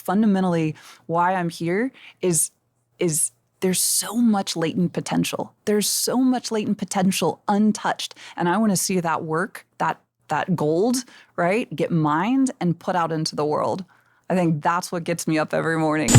fundamentally why I'm here is there's so much latent potential. There's so much latent potential untouched. And I want to see that work, that gold, right, get mined and put out into the world. I think that's what gets me up every morning.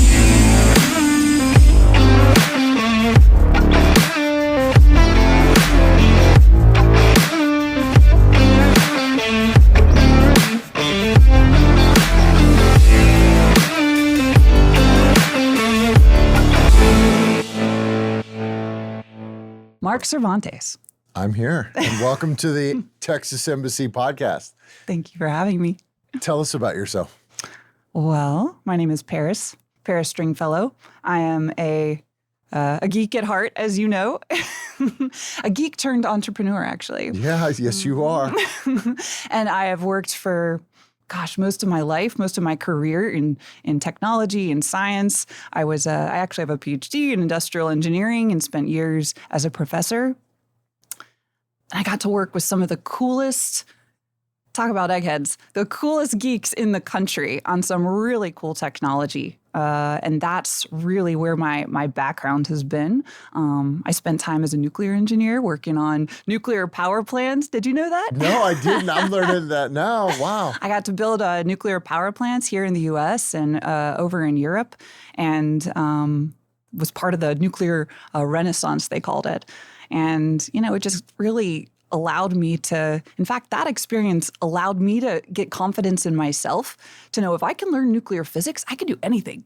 Marc Cervantes. I'm here, and welcome to the Texas Embassy podcast. Thank you for having me. Tell us about yourself. Well, my name is Paris Stringfellow. I am a geek at heart, as you know. A geek turned entrepreneur, actually. Yeah, yes, you are. And I have worked for, most of my life, most of my career in technology and science. I actually have a PhD in industrial engineering and spent years as a professor. And I got to work with some of the coolest, talk about eggheads, the coolest geeks in the country on some really cool technology. And that's really where my background has been. I spent time as a nuclear engineer working on nuclear power plants. Did you know that? No, I didn't. I'm learning that now. Wow. I got to build nuclear power plants here in the U.S. and over in Europe, and was part of the nuclear renaissance, they called it. And, it just really allowed me to, in fact, that experience allowed me to get confidence in myself to know if I can learn nuclear physics, I can do anything.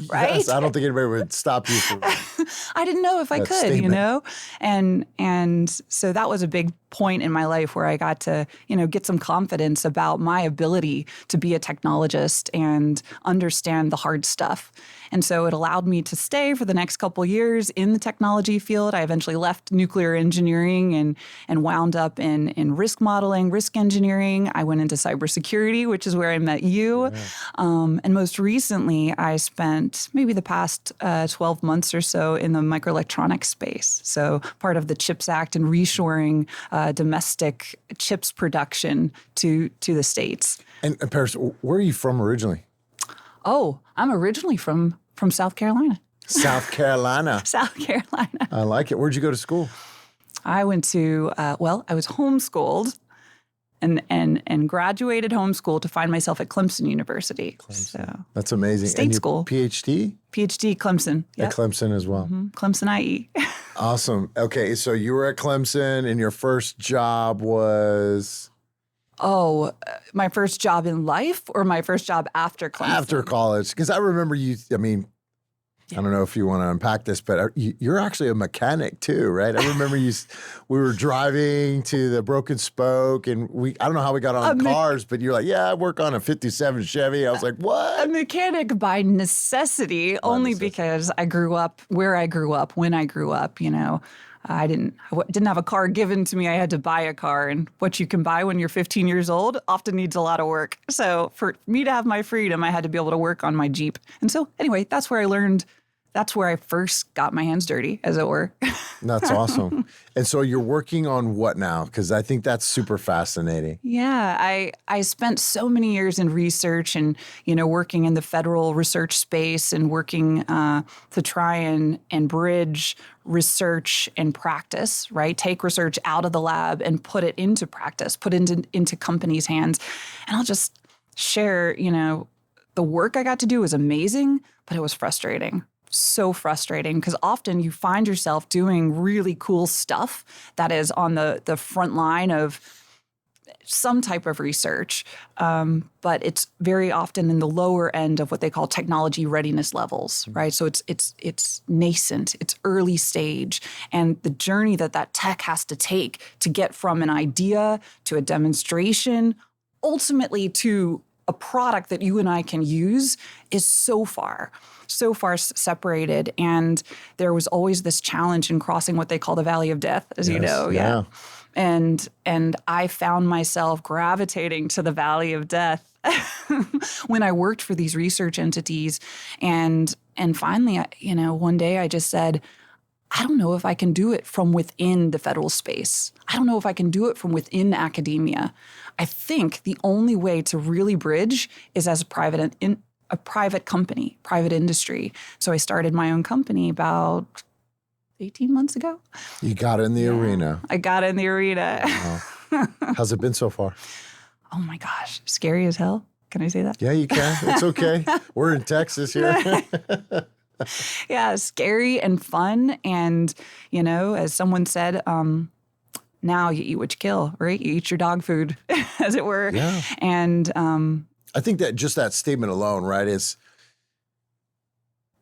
Right? Yes, I don't think anybody would stop you from I didn't know if I could, statement. And so that was a big point in my life where I got to, get some confidence about my ability to be a technologist and understand the hard stuff. And so it allowed me to stay for the next couple years in the technology field. I eventually left nuclear engineering and wound up in risk modeling, risk engineering. I went into cybersecurity, which is where I met you. Yeah. And most recently, I spent maybe the past 12 months or so in the microelectronics space. So part of the CHIPS Act and reshoring domestic chips production to the States. And Paris, where are you from originally? Oh, I'm originally from South Carolina. South Carolina. South Carolina. I like it. Where'd you go to school? I went to, I was homeschooled and graduated homeschool to find myself at Clemson University. Clemson. So, that's amazing. State school. PhD? PhD, Clemson. Yep. At Clemson as well. Mm-hmm. Clemson IE. Awesome. Okay, so you were at Clemson and your first job was... Oh, my first job in life or my first job after Clemson? After college. Because I remember you, I don't know if you want to unpack this, but you're actually a mechanic too, right? I remember we were driving to the Broken Spoke and I don't know how we got on cars, but you're like, yeah, I work on a 57 Chevy. I was like, what? A mechanic by necessity, only because I grew up where I grew up, when I grew up, I didn't have a car given to me. I had to buy a car, and what you can buy when you're 15 years old often needs a lot of work. So for me to have my freedom, I had to be able to work on my Jeep. And so anyway, that's where I first got my hands dirty, as it were. That's awesome. And so you're working on what now? Because I think that's super fascinating. Yeah, I spent so many years in research and, working in the federal research space and working to try and bridge research and practice, right? Take research out of the lab and put it into practice, put it into companies' hands. And I'll just share, the work I got to do was amazing, but it was frustrating. So frustrating because often you find yourself doing really cool stuff that is on the front line of some type of research, but it's very often in the lower end of what they call technology readiness levels, right? So it's nascent, it's early stage, and the journey that tech has to take to get from an idea to a demonstration, ultimately to a product that you and I can use is so far separated. And there was always this challenge in crossing what they call the valley of death, as you know. Yeah. And I found myself gravitating to the valley of death when I worked for these research entities. And finally, one day I just said, I don't know if I can do it from within the federal space. I don't know if I can do it from within academia. I think the only way to really bridge is as a private a private company, private industry. So I started my own company about 18 months ago. You got in the arena. I got in the arena. Wow. How's it been so far? Oh my gosh, scary as hell. Can I say that? Yeah, you can. It's okay. We're in Texas here. Yeah, scary and fun. And, as someone said, now you eat what you kill, right? You eat your dog food, as it were. Yeah. And I think that just that statement alone, right, is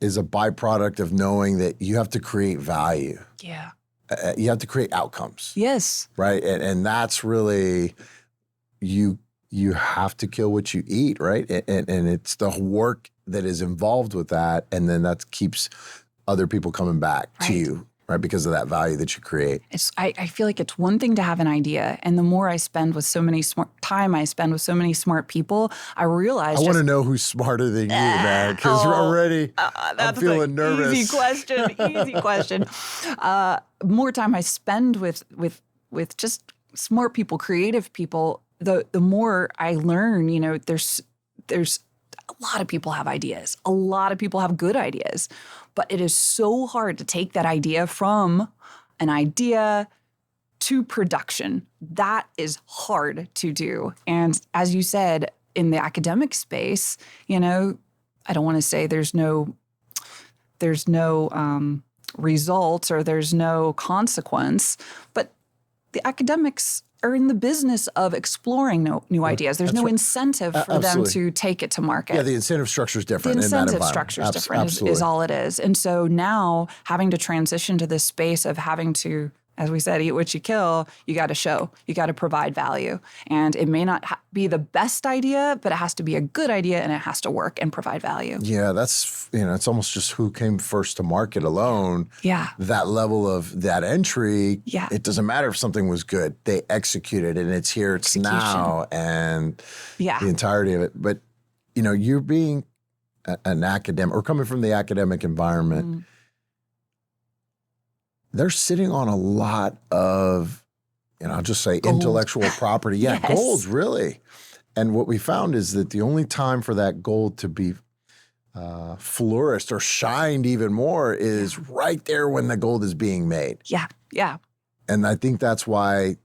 a byproduct of knowing that you have to create value. yeah. You have to create outcomes. Yes. Right. And that's really, you have to kill what you eat, right? And it's the work that is involved with that. And then that keeps other people coming back to you, right? Because of that value that you create. I feel like it's one thing to have an idea. And the more I spend with so many smart people, I realize I want to know who's smarter than you, man, because already I'm feeling nervous. Easy question. More time I spend with just smart people, creative people, the more I learn, there's a lot of people have ideas. A lot of people have good ideas, but it is so hard to take that idea from an idea to production. That is hard to do. And as you said, in the academic space, I don't want to say there's no results or there's no consequence, but the academics are in the business of exploring new ideas. There's no incentive for them to take it to market. Yeah, the incentive structure is different. The incentive structure is different is all it is. And so now having to transition to this space of having to, as we said, eat what you kill, you got to show, you got to provide value. And it may not be the best idea, but it has to be a good idea and it has to work and provide value. Yeah, that's, it's almost just who came first to market alone. Yeah. That level of that entry, yeah. It doesn't matter if something was good. They executed and it's here, it's now, and the entirety of it. But, you're being an academic or coming from the academic environment, they're sitting on a lot of, I'll just say gold. Intellectual property. Yeah, yes. Gold, really. And what we found is that the only time for that gold to be flourished or shined even more is right there when the gold is being made. Yeah, yeah. And I think that's why,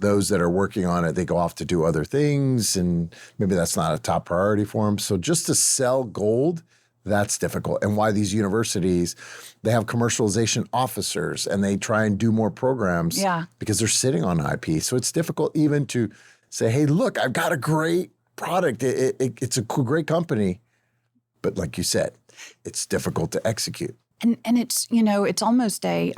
those that are working on it, they go off to do other things, and maybe that's not a top priority for them. So just to sell gold, that's difficult. And why these universities, they have commercialization officers and they try and do more programs because they're sitting on IP. So it's difficult even to say, hey, look, I've got a great product. It's a great company. But like you said, it's difficult to execute. And it's, it's almost a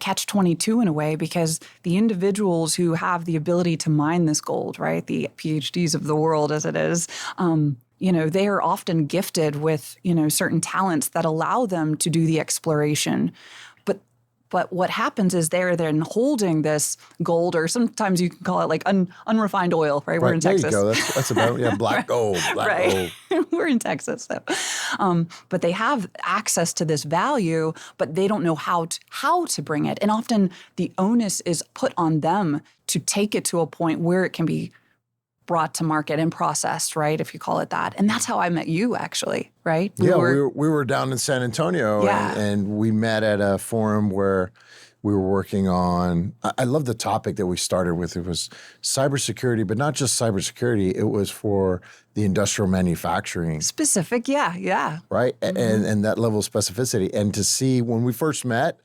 catch-22 in a way, because the individuals who have the ability to mine this gold, right, the PhDs of the world as it is, they are often gifted with, certain talents that allow them to do the exploration. But what happens is they're then holding this gold, or sometimes you can call it like unrefined oil, right? We're in Texas. There you go. That's about black gold. Black gold. We're in Texas, so. But they have access to this value, but they don't know how to bring it. And often the onus is put on them to take it to a point where it can be brought to market and processed, right? If you call it that. And that's how I met you, actually, right? We were down in San Antonio and we met at a forum where we were working on, I love the topic that we started with. It was cybersecurity, but not just cybersecurity. It was for the industrial manufacturing. Specific, yeah. Right? Mm-hmm. And that level of specificity. And to see when we first met,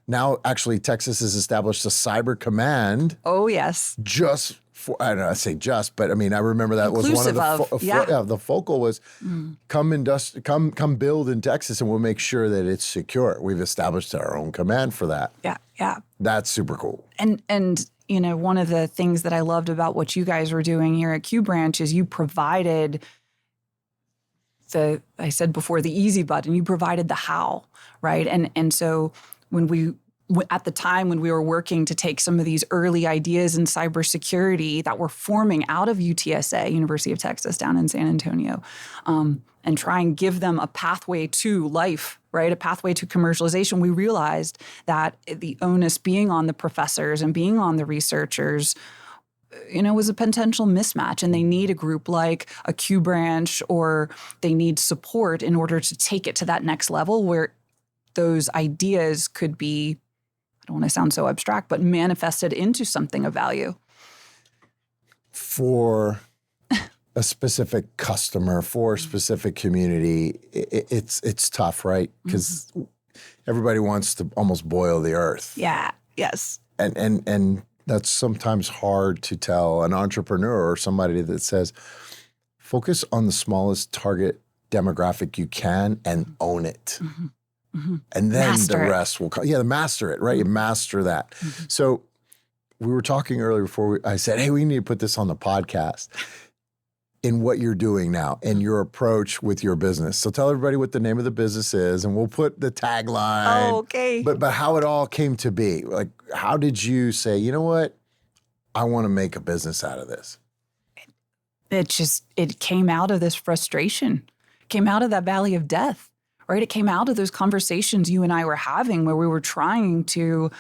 now actually Texas has established a cyber command. Oh, yes. Just I don't know, I say just, but I mean, I remember that inclusive was one of the focal was come build in Texas and we'll make sure that it's secure. We've established our own command for that. Yeah. That's super cool. And one of the things that I loved about what you guys were doing here at Q Branch is you provided I said before, the easy button. You provided the how, right? And so at the time when we were working to take some of these early ideas in cybersecurity that were forming out of UTSA, University of Texas down in San Antonio, and try and give them a pathway to life, right? A pathway to commercialization, we realized that the onus being on the professors and being on the researchers was a potential mismatch, and they need a group like a Q branch, or they need support in order to take it to that next level where those ideas could be, I don't want to sound so abstract, but manifested into something of value. For a specific customer, for a specific community, it's tough, right? Because everybody wants to almost boil the earth. Yeah. Yes. And that's sometimes hard to tell an entrepreneur or somebody that says, focus on the smallest target demographic you can and own it. And then Master the rest will come. Yeah, master it, right? You master that. So we were talking earlier before I said, hey, we need to put this on the podcast. In what you're doing now and your approach with your business. So tell everybody what the name of the business is, and we'll put the tagline. Oh, okay. But how it all came to be. Like, how did you say, you know what? I want to make a business out of this. It came out of this frustration. It came out of that valley of death, right? It came out of those conversations you and I were having where we were trying to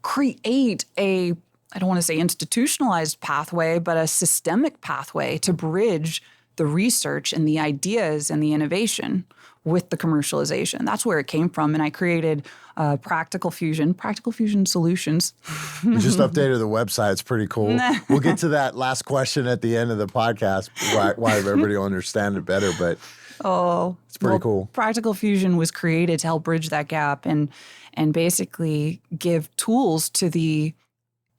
create I don't want to say institutionalized pathway, but a systemic pathway to bridge the research and the ideas and the innovation with the commercialization. That's where it came from. And I created Practical Fusion Solutions. You just updated the website. It's pretty cool. We'll get to that last question at the end of the podcast, why everybody will understand it better. But it's pretty cool. Practical Fusion was created to help bridge that gap and basically give tools to the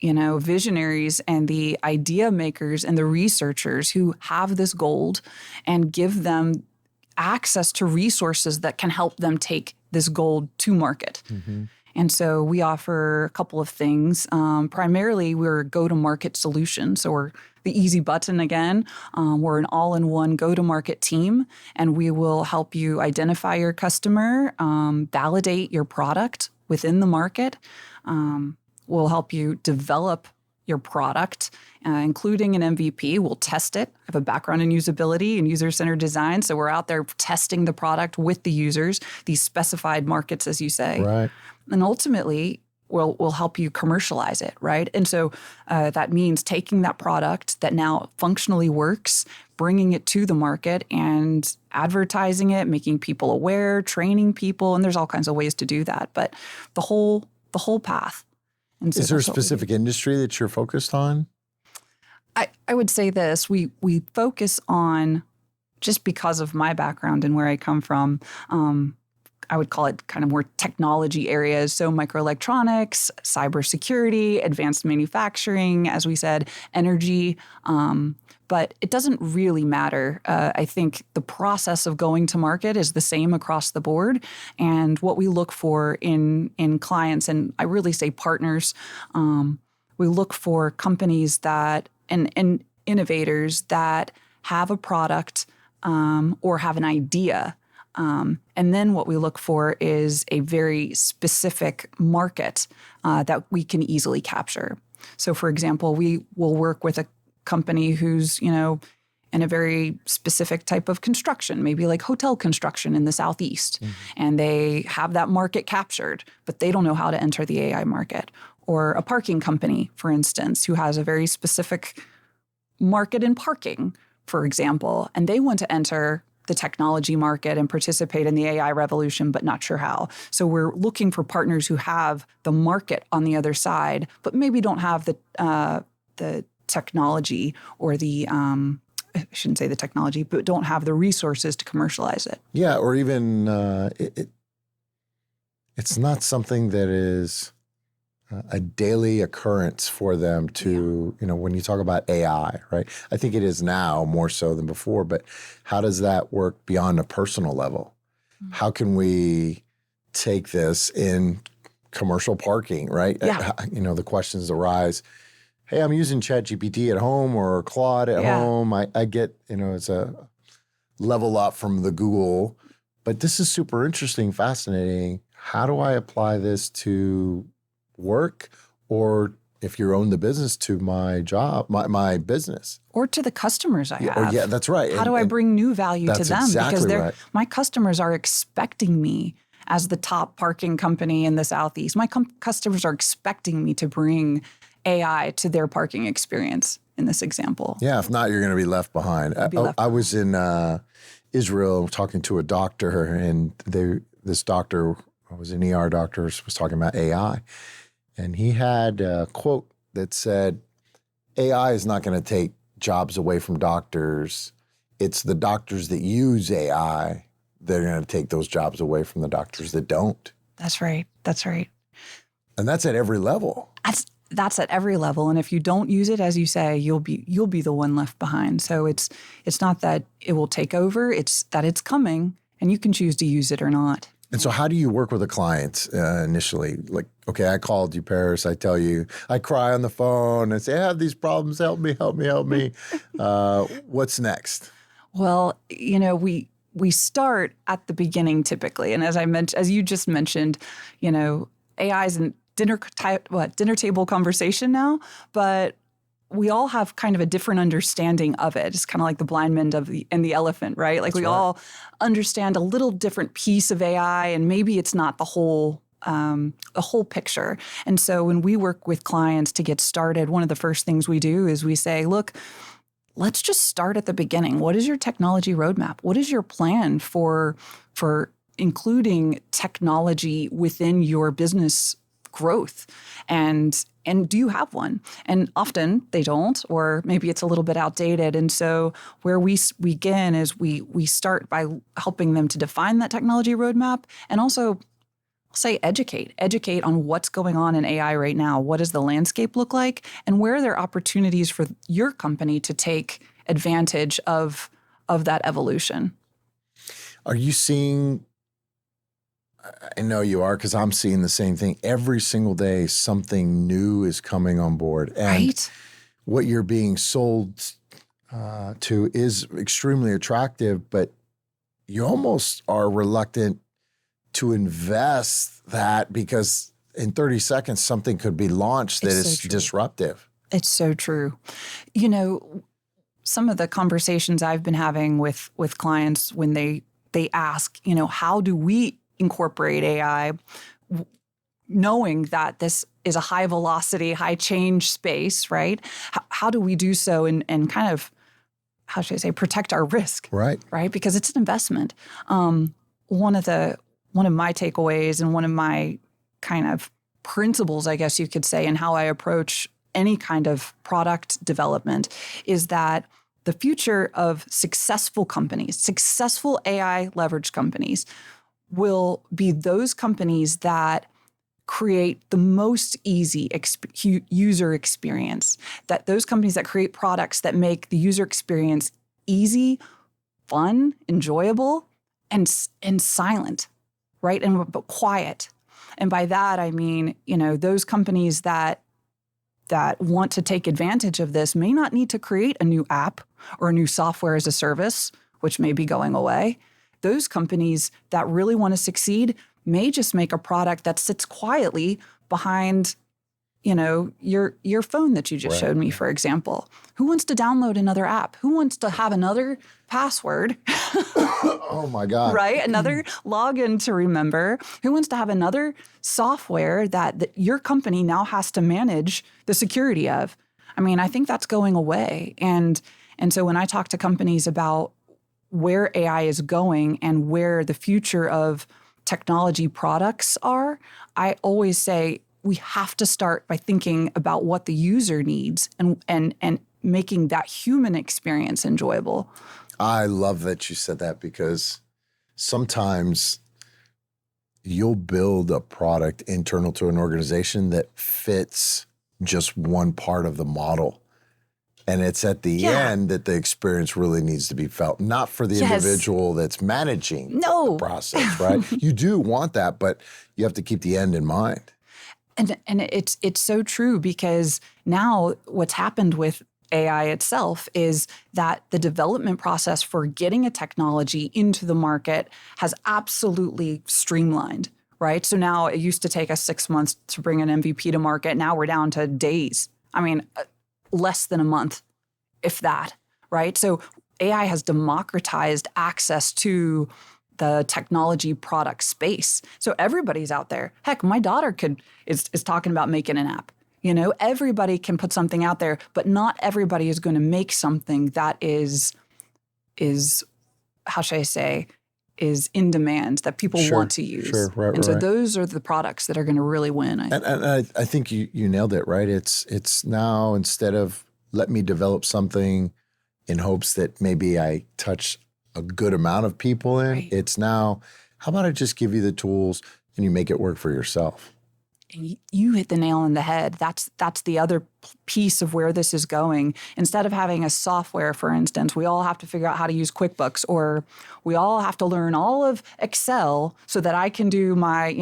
visionaries and the idea makers and the researchers who have this gold, and give them access to resources that can help them take this gold to market. And so we offer a couple of things. Primarily, we're a go-to-market solution. So we're the easy button again. We're an all-in-one go-to-market team, and we will help you identify your customer, validate your product within the market. We'll help you develop your product, including an MVP. We'll test it. I have a background in usability and user-centered design, so we're out there testing the product with the users, these specified markets, as you say. Right. And ultimately, we'll help you commercialize it, right? And so that means taking that product that now functionally works, bringing it to the market and advertising it, making people aware, training people, and there's all kinds of ways to do that. But the whole path. And so is there a specific industry that you're focused on? I would say this. We focus on, just because of my background and where I come from, I would call it kind of more technology areas. So microelectronics, cybersecurity, advanced manufacturing, as we said, energy. But it doesn't really matter. I think the process of going to market is the same across the board. And what we look for in clients, and I really say partners, we look for companies that and innovators that have a product or have an idea. And then what we look for is a very specific market that we can easily capture. So, for example, we will work with a company who's, in a very specific type of construction, maybe like hotel construction in the Southeast. And they have that market captured, but they don't know how to enter the AI market. Or a parking company, for instance, who has a very specific market in parking, for example, and they want to enter the technology market and participate in the AI revolution, but not sure how. So we're looking for partners who have the market on the other side, but maybe don't have the technology or the I shouldn't say the technology, but don't have the resources to commercialize it. Yeah, or even it's not something that is a daily occurrence for them to, when you talk about AI, right? I think it is now more so than before, but how does that work beyond a personal level? How can we take this in commercial parking, right? Yeah. The questions arise. Hey, I'm using ChatGPT at home or Claude at home. I get, it's a level up from the Google, but this is super interesting, fascinating. How do I apply this to work, or if you own the business, to my job, my business, or to the customers I have? Yeah, that's right. How do I bring new value to them? Exactly because my customers are expecting me as the top parking company in the Southeast. My customers are expecting me to bring AI to their parking experience in this example. Yeah, if not, you're going to be left behind. I was in Israel talking to a doctor, and this doctor was an ER doctor, was talking about AI. And he had a quote that said, AI is not going to take jobs away from doctors. It's the doctors that use AI that are going to take those jobs away from the doctors that don't. That's right. That's right. And that's at every level. That's at every level. And if you don't use it, as you say, you'll be the one left behind. So it's not that it will take over, it's that it's coming and you can choose to use it or not. And so how do you work with a client initially? Like, okay, I called you, Paris. I tell you, I cry on the phone and say, I have these problems. Help me, help me, help me. What's next? Well, we start at the beginning typically. And as you just mentioned, AI is in dinner table conversation now, but we all have kind of a different understanding of it. It's kind of like the blind man and the elephant, right? Like all understand a little different piece of AI, and maybe it's not the whole picture. And so when we work with clients to get started, one of the first things we do is we say, look, let's just start at the beginning. What is your technology roadmap? What is your plan for including technology within your business growth? And do you have one? And often they don't, or maybe it's a little bit outdated. And so where we begin is we start by helping them to define that technology roadmap, and also say educate on what's going on in AI right now. What does the landscape look like? And where are there opportunities for your company to take advantage of that evolution? Are you seeing, I know you are, because I'm seeing the same thing. Every single day, something new is coming on board. And right? What you're being sold to is extremely attractive, but you almost are reluctant to invest that because in 30 seconds, something could be launched that is disruptive. It's so true. Some of the conversations I've been having with clients when they ask, how do we incorporate AI, knowing that this is a high velocity, high change space, right? How do we do so and kind of, how should I say, protect our risk? Right. Right? Because it's an investment. One of my takeaways and one of my kind of principles, I guess you could say, in how I approach any kind of product development is that the future of successful companies, successful AI leveraged companies, will be those companies that create the most easy user experience, that those companies that create products that make the user experience easy, fun, enjoyable, and silent, right? But quiet. And by that, I mean, those companies that want to take advantage of this may not need to create a new app or a new software as a service, which may be going away. Those companies that really want to succeed may just make a product that sits quietly behind, your phone that you just showed me, for example. Who wants to download another app? Who wants to have another password? Oh my God. Right? Another login to remember. Who wants to have another software that your company now has to manage the security of? I mean, I think that's going away. And so when I talk to companies about where AI is going and where the future of technology products are, I always say we have to start by thinking about what the user needs and making that human experience enjoyable. I love that you said that, because sometimes you'll build a product internal to an organization that fits just one part of the model. And it's at the end that the experience really needs to be felt, not for the individual that's managing the process, right? You do want that, but you have to keep the end in mind. And it's so true, because now what's happened with AI itself is that the development process for getting a technology into the market has absolutely streamlined, right? So now it used to take us 6 months to bring an MVP to market. Now we're down to days. I mean, less than a month, if that, right? So AI has democratized access to the technology product space. So everybody's out there. Heck, my daughter is talking about making an app. Everybody can put something out there, but not everybody is going to make something that is how should I say, is in demand, that people want to use. Sure, right, and so right. those are the products that are going to really win. And I think you nailed it, right? It's now, instead of let me develop something in hopes that maybe I touch a good amount of people in, Right. it's now, how about I just give you the tools and you make it work for yourself? And you hit the nail on the head. That's the other piece of where this is going. Instead of having a software, for instance, we all have to figure out how to use QuickBooks, or we all have to learn all of Excel so that I can do my,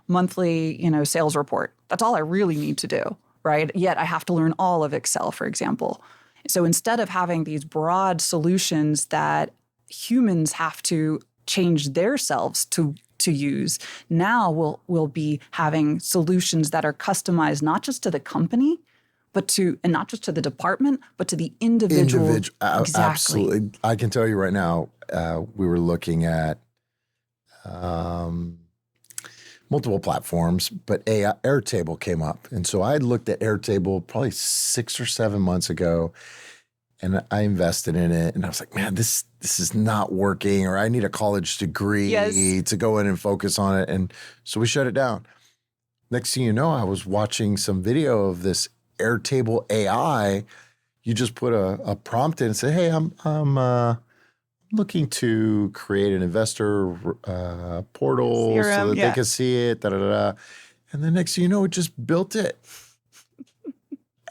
monthly, sales report. That's all I really need to do, right? Yet I have to learn all of Excel, for example. So instead of having these broad solutions that humans have to change their selves to use, now we'll be having solutions that are customized not just to the company, and not just to the department, but to the individual. Exactly. Absolutely. I can tell you right now, we were looking at multiple platforms, but Airtable came up. And so I had looked at Airtable probably 6 or 7 months ago, and I invested in it, and I was like, man, this is not working, or I need a college degree to go in and focus on it. And so we shut it down. Next thing you know, I was watching some video of this Airtable AI. You just put a prompt in and say, hey, I'm looking to create an investor portal CRM, so that they can see it, And the next thing you know, it just built it.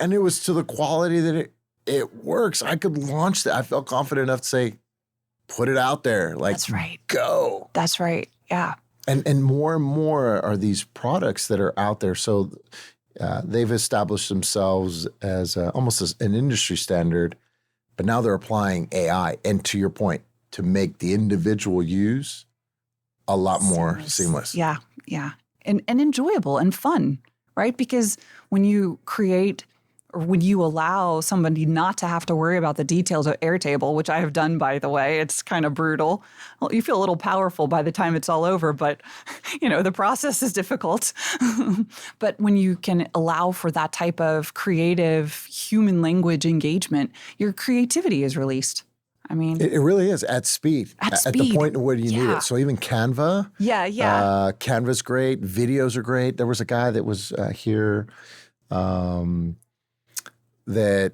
And it was to the quality that it works. I could launch that. I felt confident enough to say, put it out there. Like, that's right. Go. That's right. Yeah. And more are these products that are out there. So they've established themselves as almost as an industry standard, but now they're applying AI. And to your point, to make the individual use a lot more seamless. Yeah. Yeah. And enjoyable and fun, right? Because when you create, or when you allow somebody not to have to worry about the details of Airtable, which I have done, by the way, it's kind of brutal. Well, you feel a little powerful by the time it's all over, but the process is difficult. But when you can allow for that type of creative human language engagement, your creativity is released. I mean, it really is at speed. At the point where you need it. So even Canva. Yeah. Canva's great. Videos are great. There was a guy that was here that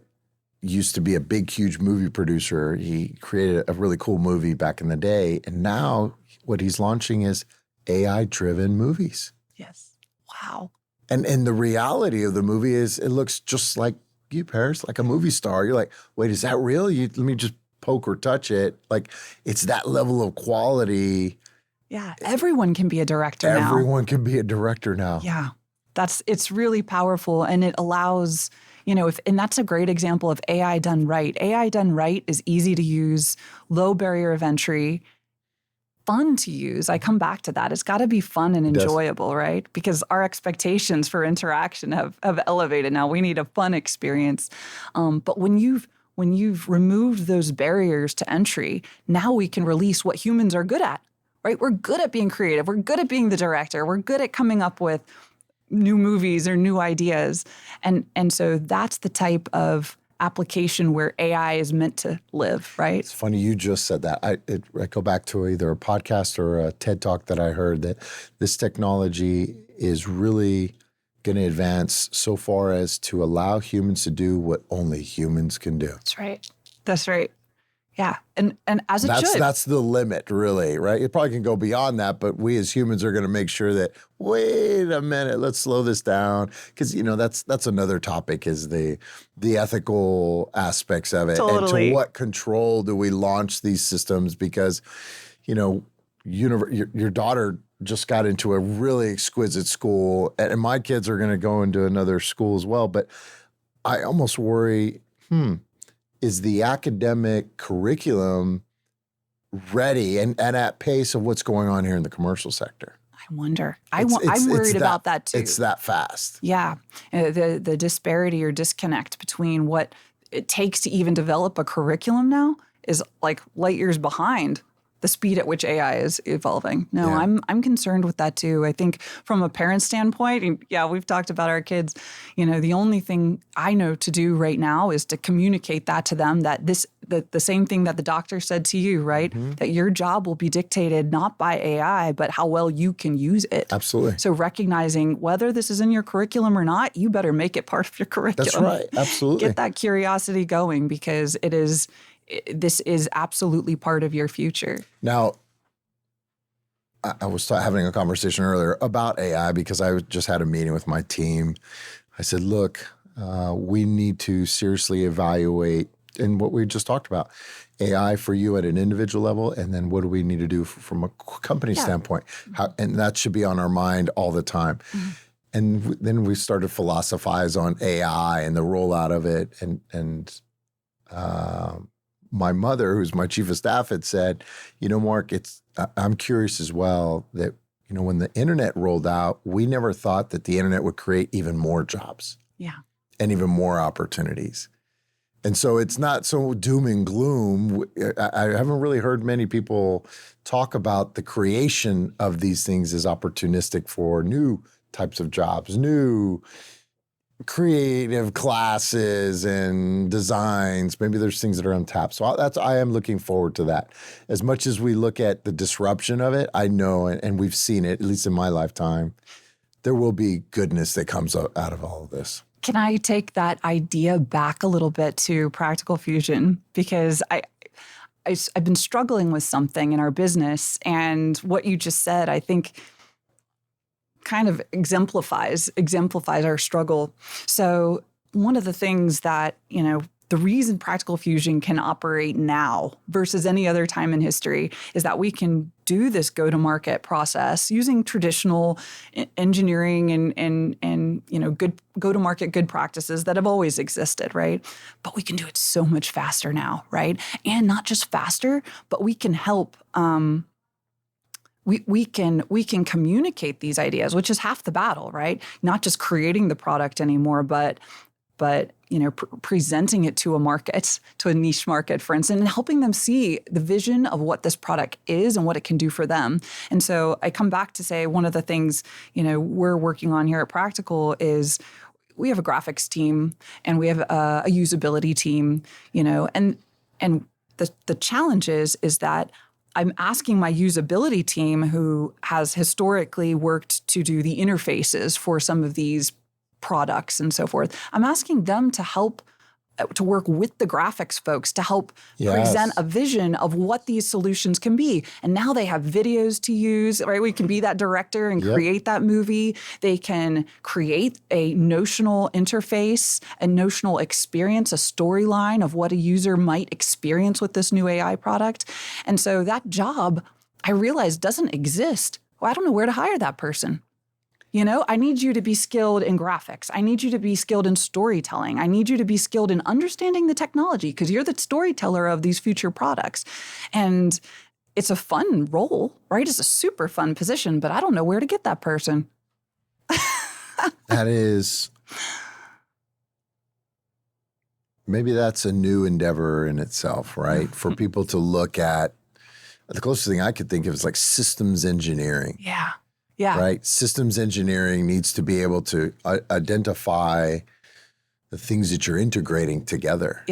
used to be a big, huge movie producer. He created a really cool movie back in the day. And now what he's launching is AI-driven movies. Yes. Wow. And the reality of the movie is it looks just like you, Paris, like a movie star. You're like, wait, is that real? Let me just poke or touch it. Like, it's that level of quality. Yeah. Everyone can be a director now. Everyone can be a director now. Yeah. It's really powerful. And it allows, and that's a great example of AI done right. AI done right is easy to use, low barrier of entry, fun to use. I come back to that. It's got to be fun and enjoyable, right? Because our expectations for interaction have elevated now. We need a fun experience. But when you've removed those barriers to entry, now we can release what humans are good at, right? We're good at being creative. We're good at being the director. We're good at coming up with new movies or new ideas. And so that's the type of application where AI is meant to live, right? It's funny you just said that. I go back to either a podcast or a TED Talk that I heard that this technology is really going to advance so far as to allow humans to do what only humans can do. That's right. That's right. Yeah. And as it should. That's the limit, really, right? It probably can go beyond that, but we as humans are going to make sure that, wait a minute, let's slow this down. Because, that's another topic, is the ethical aspects of it. Totally. And to what control do we launch these systems? Because, your daughter just got into a really exquisite school, and my kids are going to go into another school as well. But I almost worry, is the academic curriculum ready and at pace of what's going on here in the commercial sector? I wonder. I'm worried about that too. It's that fast. Yeah. The disparity or disconnect between what it takes to even develop a curriculum now is like light years behind the speed at which AI is evolving. No, Yeah. I'm concerned with that too. I think from a parent standpoint, and yeah, we've talked about our kids, the only thing I know to do right now is to communicate that to them, that the same thing that the doctor said to you, right? That your job will be dictated not by AI, but how well you can use it. Absolutely. So recognizing whether this is in your curriculum or not, you better make it part of your curriculum. That's right. Absolutely. Get that curiosity going, because this is absolutely part of your future. Now, I was having a conversation earlier about AI because I just had a meeting with my team. I said, look, we need to seriously evaluate, and what we just talked about, AI for you at an individual level, and then what do we need to do from a company standpoint? And that should be on our mind all the time. And then we started to philosophize on AI and the rollout of it. And my mother, who's my chief of staff, had said, Mark, I'm curious as well that, when the internet rolled out, we never thought that the internet would create even more jobs. Yeah. And even more opportunities. And so it's not so doom and gloom. I haven't really heard many people talk about the creation of these things as opportunistic for new types of jobs, new creative classes and designs. Maybe there's things that are untapped. So I am looking forward to that. As much as we look at the disruption of it, I know, and we've seen it, at least in my lifetime, there will be goodness that comes out of all of this. Can I take that idea back a little bit to practical fusion? Because I've been struggling with something in our business, and what you just said, I think, kind of exemplifies our struggle. So one of the things that, the reason practical fusion can operate now versus any other time in history is that we can do this go-to-market process using traditional engineering and good go-to-market good practices that have always existed, right? But we can do it so much faster now, right? And not just faster, but we can help. We can communicate these ideas, which is half the battle, right? Not just creating the product anymore, but presenting it to a market, to a niche market, for instance, and helping them see the vision of what this product is and what it can do for them. And so I come back to say one of the things, we're working on here at Practical is we have a graphics team and we have a usability team, and the challenge is that I'm asking my usability team, who has historically worked to do the interfaces for some of these products and so forth, I'm asking them to help to work with the graphics folks to help present a vision of what these solutions can be. And now they have videos to use, right? We can be that director and create that movie. They can create a notional interface, a notional experience, a storyline of what a user might experience with this new AI product. And so that job, I realized, doesn't exist. Well, I don't know where to hire that person. I need you to be skilled in graphics. I need you to be skilled in storytelling. I need you to be skilled in understanding the technology because you're the storyteller of these future products. And it's a fun role, right? It's a super fun position, but I don't know where to get that person. That is, maybe that's a new endeavor in itself, right? For people to look at, the closest thing I could think of is like systems engineering. Yeah. Yeah. Right? Systems engineering needs to be able to identify the things that you're integrating together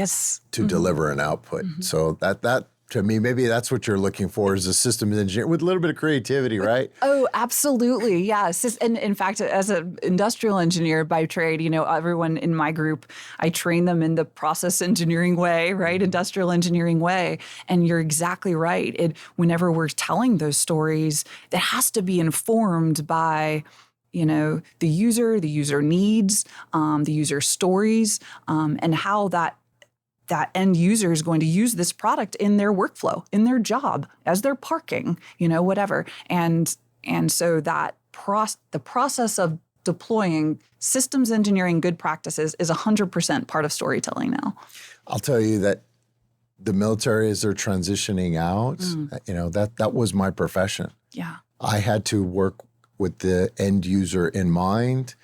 to deliver an output. So that to me, maybe that's what you're looking for is a systems engineer with a little bit of creativity, right? Oh, absolutely. Yeah. And in fact, as an industrial engineer by trade, everyone in my group, I train them in the process engineering way, right? Industrial engineering way. And you're exactly right. Whenever we're telling those stories, that has to be informed by the user needs, the user stories, and how that end user is going to use this product in their workflow, in their job, as they're parking, whatever. And so that the process of deploying systems engineering good practices is 100% part of storytelling now. I'll tell you that the military, as they're transitioning out, that was my profession. Yeah. I had to work with the end user in mind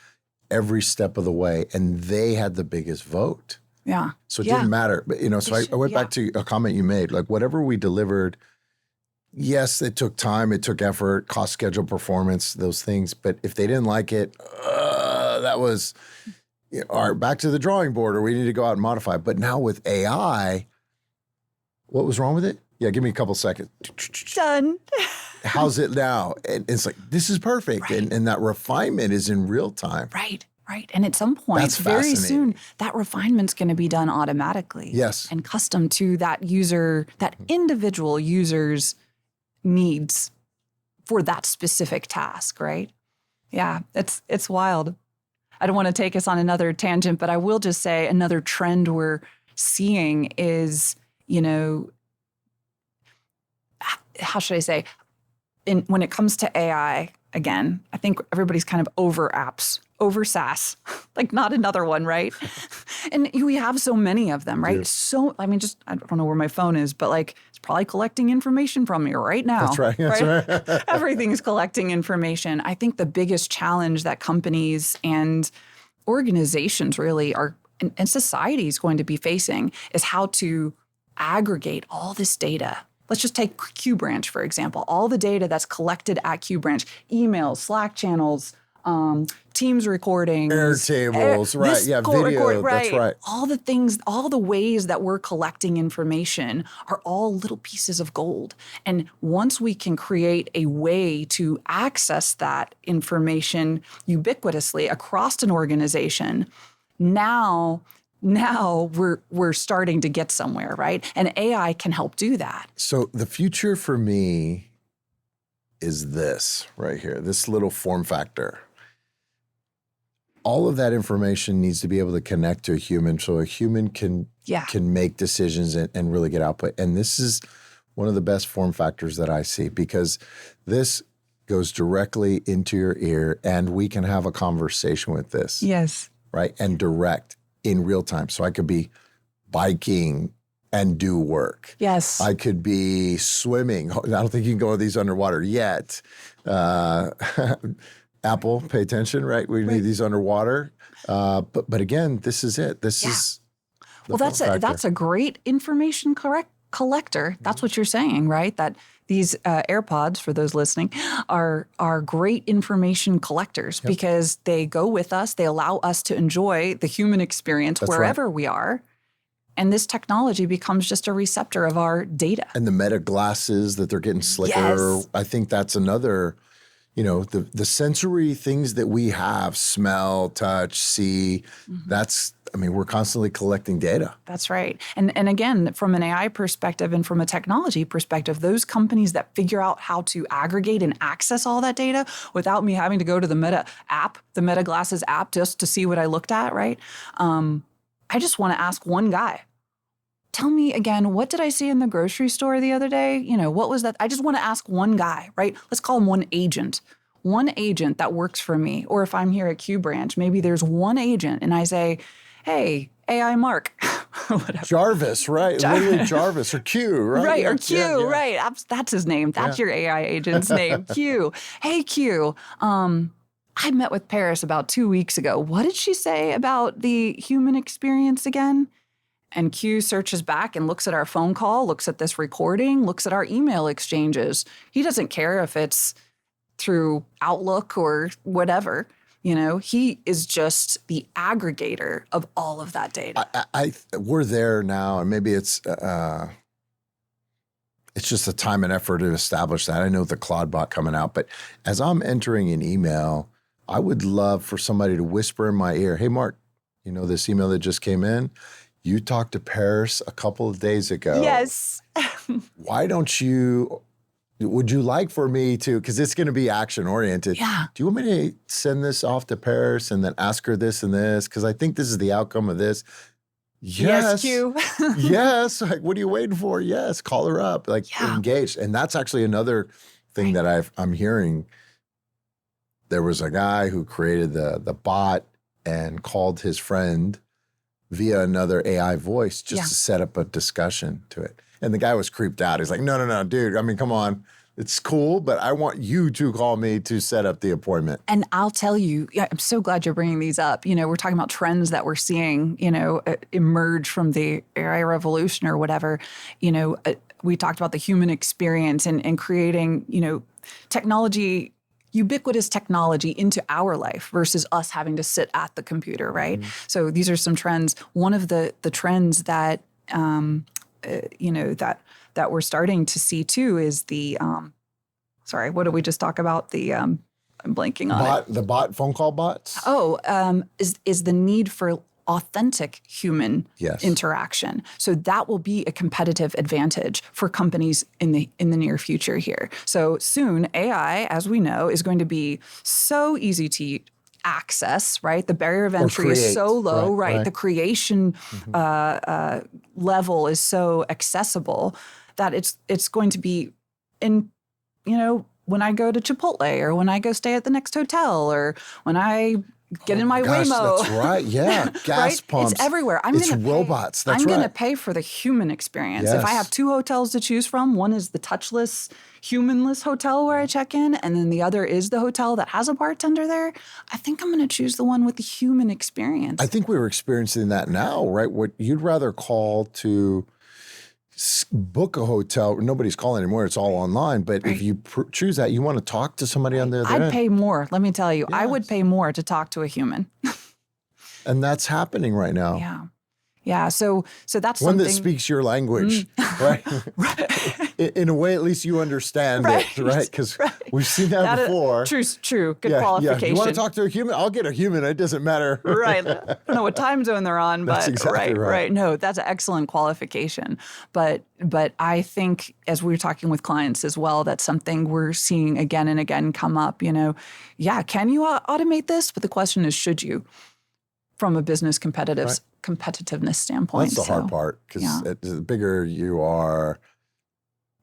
every step of the way, and they had the biggest vote. Yeah. So it didn't matter. But, so I went back to a comment you made, like whatever we delivered yes, it took time, it took effort, cost, schedule, performance, those things. But if they didn't like it, that was, all right, back to the drawing board, or we need to go out and modify. But now with AI, what was wrong with it? Yeah, give me a couple seconds. Done. How's it now? And it's like, this is perfect. Right. And that refinement is in real time. Right. Right. And at some point, That's very fascinating. soon, that refinement's going to be done automatically. Yes. And custom to that user, that individual user's needs for that specific task, right? Yeah, it's wild. I don't want to take us on another tangent, but I will just say another trend we're seeing is, how should I say, when it comes to AI, again, I think everybody's kind of over apps, over SaaS, like not another one, right? And we have so many of them, right? Yeah. So, I don't know where my phone is, but like it's probably collecting information from me right now. That's right. That's right. Everything's collecting information. I think the biggest challenge that companies and organizations really are, and society is going to be facing is how to aggregate all this data. Let's just take QBranch, for example. All the data that's collected at QBranch, emails, Slack channels, Teams recordings. Airtables, right. Yeah, video, right. that's right. All the things, all the ways that we're collecting information are all little pieces of gold. And once we can create a way to access that information ubiquitously across an organization, now we're starting to get somewhere, right? And AI can help do that. So the future for me is this right here, this little form factor. All of that information needs to be able to connect to a human so a human can make decisions and really get output. And this is one of the best form factors that I see because this goes directly into your ear and we can have a conversation with this. Yes. Right? And direct in real time. So I could be biking and do work. Yes. I could be swimming. I don't think you can go with these underwater yet. Apple, pay attention, right? We need these underwater. But again, this is it. This is well, that's a great information collector. That's what you're saying, right? That these AirPods, for those listening, are great information collectors because they go with us. They allow us to enjoy the human experience wherever we are. And this technology becomes just a receptor of our data. And the Meta glasses that they're getting slicker. Yes. I think that's another, the sensory things that we have, smell, touch, see, we're constantly collecting data. That's right. And again, from an AI perspective and from a technology perspective, those companies that figure out how to aggregate and access all that data without me having to go to the Meta app, the Meta Glasses app, just to see what I looked at, right? I just want to ask one guy, tell me again, what did I see in the grocery store the other day? What was that? I just want to ask one guy, right? Let's call him one agent that works for me. Or if I'm here at QBranch, maybe there's one agent and I say, hey, AI Mark, whatever. Jarvis, right? Literally Jarvis or Q, right? Right, or Q, right. That's his name. That's your AI agent's name, Q. Hey, Q. I met with Paris about 2 weeks ago. What did she say about the human experience again? And Q searches back and looks at our phone call, looks at this recording, looks at our email exchanges. He doesn't care if it's through Outlook or whatever. He is just the aggregator of all of that data. We're there now, and maybe it's just the time and effort to establish that. I know the Claude bot coming out, but as I'm entering an email, I would love for somebody to whisper in my ear, hey, Mark, this email that just came in, you talked to Paris a couple of days ago. Yes. Why don't would you like for me to, because it's going to be action oriented. Yeah. Do you want me to send this off to Paris and then ask her this and this? Because I think this is the outcome of this. Yes. Q. Yes. Like, what are you waiting for? Yes. Call her up. Engage. And that's actually another thing that I'm hearing. There was a guy who created the bot and called his friend via another AI voice just to set up a discussion to it. And the guy was creeped out. He's like, no, dude. Come on. It's cool, but I want you to call me to set up the appointment. And I'll tell you, I'm so glad you're bringing these up. We're talking about trends that we're seeing, emerge from the AI revolution or whatever. we talked about the human experience and creating, technology, ubiquitous technology into our life versus us having to sit at the computer, right? So these are some trends. One of the trends that that we're starting to see too is the sorry, what did we just talk about? I'm blanking on it. The phone call bots? Is the need for authentic human Yes. interaction. So that will be a competitive advantage for companies in the near future here. So soon, AI, as we know, is going to be so easy to access, right? The barrier of entry is so low, right? The creation level is so accessible that it's going to be when I go to Chipotle or when I go stay at the next hotel or when I get in my Waymo. That's right. Yeah. Gas right? pumps. It's everywhere. It's robots. That's I'm right. going to pay for the human experience. If I Yes. have two hotels to choose from, one is the touchless, humanless hotel where I check in, and then the other is the hotel that has a bartender there, I think I'm going to choose the one with the human experience. I think we were experiencing that now, right? What you'd rather call to book a hotel. Nobody's calling anymore. It's all online. But if you choose that, you want to talk to somebody on the other end. I'd pay more. Let me tell you, I would pay more to talk to a human. And that's happening right now. Yeah. Yeah. So that's one something that speaks your language, right? In a way, at least you understand it, right? Because we've seen that before. True. Good qualification. Yeah. You want to talk to a human? I'll get a human. It doesn't matter. Right. I don't know what time zone they're on, but That's exactly right. No, that's an excellent qualification. But I think as we're talking with clients as well, that's something we're seeing again and again come up. Can you automate this? But the question is, should you? From a business competitiveness standpoint. That's the hard part because the bigger you are,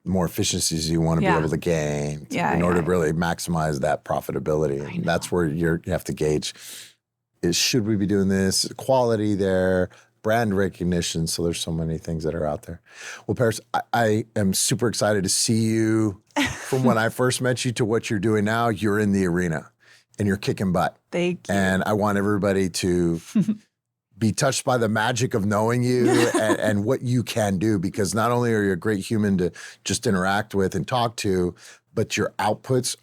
the more efficiencies you want to be able to gain in order to really maximize that profitability. And that's where you have to gauge is should we be doing this? Quality there, brand recognition. So there's so many things that are out there. Well, Paris, I am super excited to see you from when I first met you to what you're doing now. You're in the arena. And you're kicking butt. Thank you. And I want everybody to be touched by the magic of knowing you and what you can do, because not only are you a great human to just interact with and talk to, but your outputs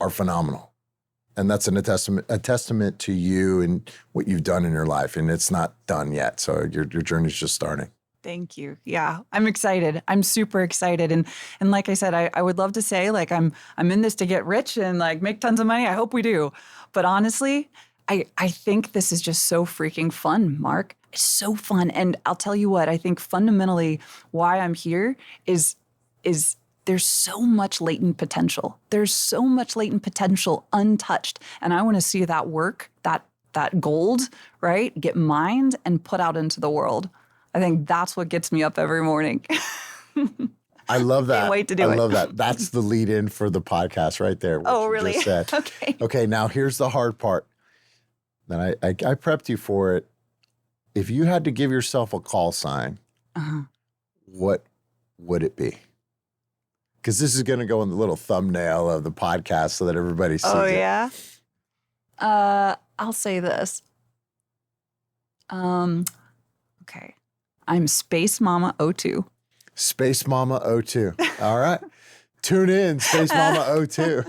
are phenomenal. And that's a testament to you and what you've done in your life. And it's not done yet. So your journey's just starting. Thank you. Yeah, I'm excited. I'm super excited. And like I said, I would love to say like I'm in this to get rich and like make tons of money. I hope we do. But honestly, I think this is just so freaking fun, Mark. It's so fun. And I'll tell you what, I think fundamentally why I'm here is there's so much latent potential. There's so much latent potential untouched. And I want to see that work, that gold, right, get mined and put out into the world. I think that's what gets me up every morning. I love that. Can't wait to do it. I love that. That's the lead in for the podcast right there. Oh, really? Just said. Okay. Okay, now here's the hard part. And I prepped you for it. If you had to give yourself a call sign, what would it be? Because this is going to go in the little thumbnail of the podcast so that everybody sees it. Oh, yeah? I'll say this. Okay. I'm Space Mama 02. Space Mama 02. All right. Tune in, Space Mama 02.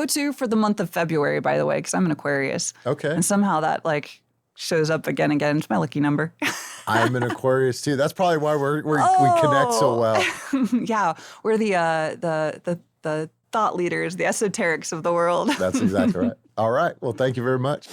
02 for the month of February, by the way, because I'm an Aquarius. Okay. And somehow that like shows up again and again. It's my lucky number. I'm an Aquarius too. That's probably why we connect so well. Yeah. We're the thought leaders, the esoterics of the world. That's exactly right. All right. Well, thank you very much.